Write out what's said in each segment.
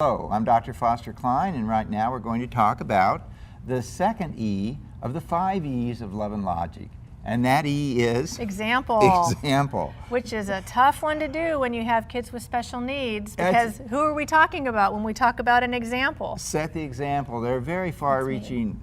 Hello, I'm Dr. Foster Cline, and right now we're going to talk about the second E of the 5 E's of love and logic. And that E is? Example. Example. Which is a tough one to do when you have kids with special needs, because who are we talking about when we talk about an example? Set the example. There are very far-reaching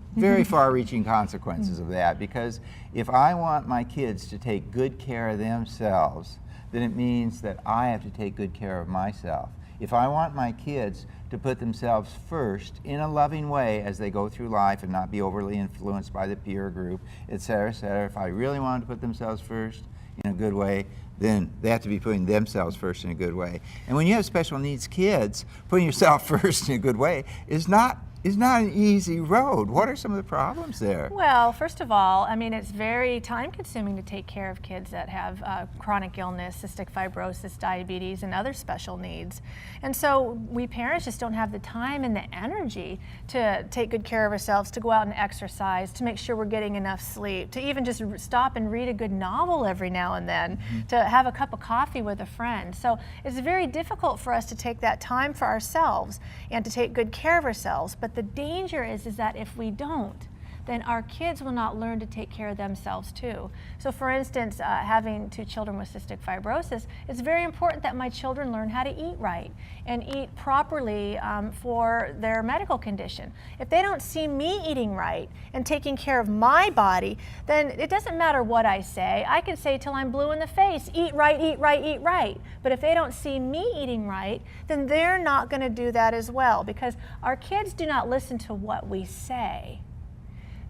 consequences of that, because if I want my kids to take good care of themselves, then it means that I have to take good care of myself. If I want my kids to put themselves first in a loving way as they go through life and not be overly influenced by the peer group, etc., if I really want them to put themselves first in a good way, then they have to be putting themselves first in a good way. And when you have special needs kids, putting yourself first in a good way is not an easy road. What are some of the problems there? Well, first of all, I mean, it's very time-consuming to take care of kids that have chronic illness, cystic fibrosis, diabetes, and other special needs. And so we parents just don't have the time and the energy to take good care of ourselves, to go out and exercise, to make sure we're getting enough sleep, to even just stop and read a good novel every now and then, to have a cup of coffee with a friend. So it's very difficult for us to take that time for ourselves and to take good care of ourselves. But the danger is that if we don't, then our kids will not learn to take care of themselves too. So for instance, having 2 children with cystic fibrosis, it's very important that my children learn how to eat right and eat properly for their medical condition. If they don't see me eating right and taking care of my body, then it doesn't matter what I say. I can say till I'm blue in the face, eat right, eat right, eat right. But if they don't see me eating right, then they're not going to do that as well, because our kids do not listen to what we say.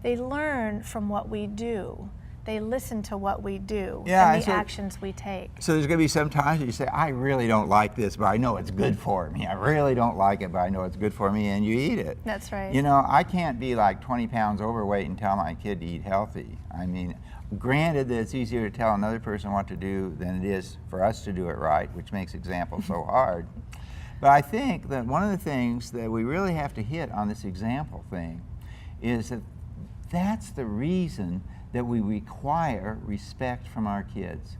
They learn from what we do. They listen to what we do and the actions we take. So there's going to be some times that you say, I really don't like this, but I know it's good for me. I really don't like it, but I know it's good for me, and you eat it. That's right. You know, I can't be like 20 pounds overweight and tell my kid to eat healthy. I mean, granted that it's easier to tell another person what to do than it is for us to do it right, which makes examples so hard. But I think that one of the things that we really have to hit on this example thing is that that's the reason that we require respect from our kids.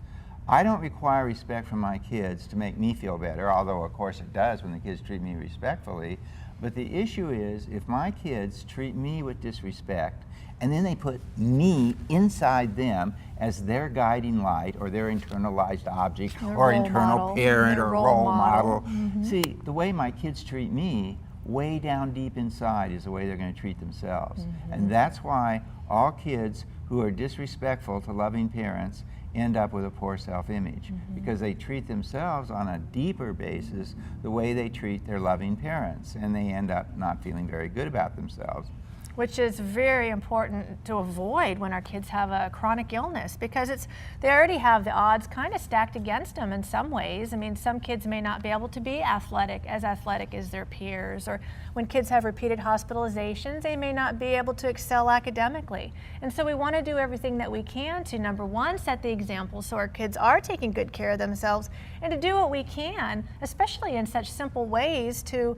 I don't require respect from my kids to make me feel better, although of course it does when the kids treat me respectfully. But the issue is, if my kids treat me with disrespect and then they put me inside them as their guiding light or their internalized object or internal parent or role model. See, the way my kids treat me way down deep inside is the way they're going to treat themselves. And that's why all kids who are disrespectful to loving parents end up with a poor self-image, because they treat themselves on a deeper basis the way they treat their loving parents, and they end up not feeling very good about themselves. Which is very important to avoid when our kids have a chronic illness, because they already have the odds kind of stacked against them in some ways. I mean, some kids may not be able to be athletic as their peers, or when kids have repeated hospitalizations, they may not be able to excel academically. And so we want to do everything that we can to, number one, set the example so our kids are taking good care of themselves, and to do what we can, especially in such simple ways, to,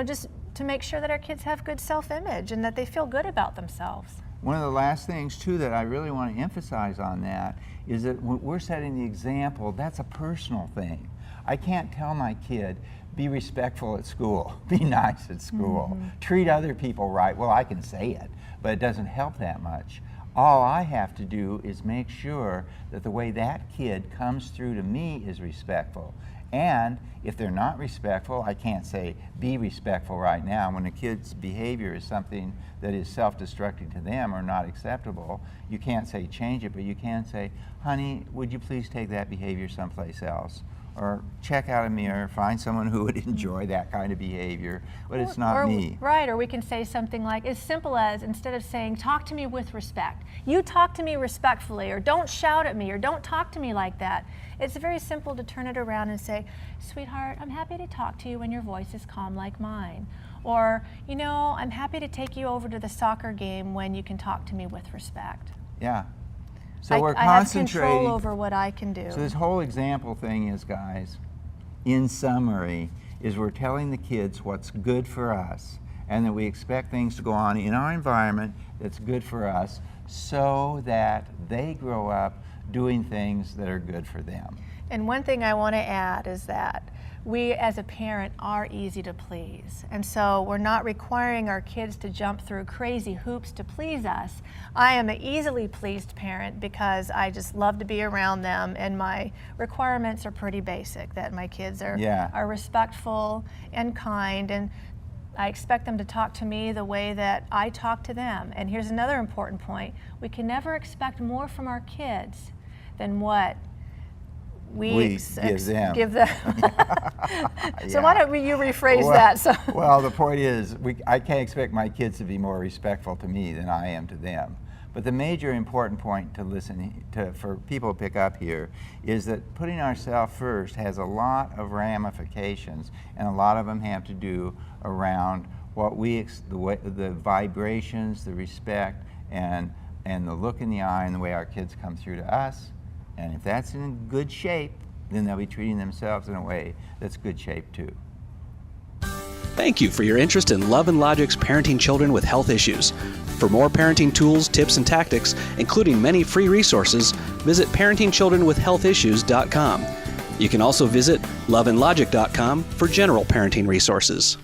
just to make sure that our kids have good self-image and that they feel good about themselves. One of the last things, too, that I really want to emphasize on that is that when we're setting the example, that's a personal thing. I can't tell my kid, be respectful at school, be nice at school, treat other people right. Well, I can say it, but it doesn't help that much. All I have to do is make sure that the way that kid comes through to me is respectful. And if they're not respectful, I can't say, be respectful right now. When a kid's behavior is something that is self-destructing to them or not acceptable, you can't say change it, but you can say, honey, would you please take that behavior someplace else? Or check out a mirror, find someone who would enjoy that kind of behavior, but it's not me. Right, or we can say something like, as simple as, instead of saying, talk to me with respect, you talk to me respectfully, or don't shout at me, or don't talk to me like that. It's very simple to turn it around and say, sweetheart, I'm happy to talk to you when your voice is calm like mine. Or, I'm happy to take you over to the soccer game when you can talk to me with respect. Yeah. So we're I have concentrating. control over what I can do. So this whole example thing is, guys, in summary, is we're telling the kids what's good for us, and that we expect things to go on in our environment that's good for us, so that they grow up doing things that are good for them. And one thing I want to add is that we as a parent are easy to please. And so we're not requiring our kids to jump through crazy hoops to please us. I am an easily pleased parent because I just love to be around them, and my requirements are pretty basic, that my kids are respectful and kind, and I expect them to talk to me the way that I talk to them. And here's another important point. We can never expect more from our kids than what we give them. So why don't you rephrase that? So. Well, the point is, I can't expect my kids to be more respectful to me than I am to them. But the major important point to listen to, for people to pick up here, is that putting ourselves first has a lot of ramifications, and a lot of them have to do around what the vibrations, the respect, and the look in the eye, and the way our kids come through to us. And if that's in good shape, then they'll be treating themselves in a way that's good shape too. Thank you for your interest in Love and Logic's Parenting Children with Health Issues. For more parenting tools, tips, and tactics, including many free resources, visit parentingchildrenwithhealthissues.com. You can also visit loveandlogic.com for general parenting resources.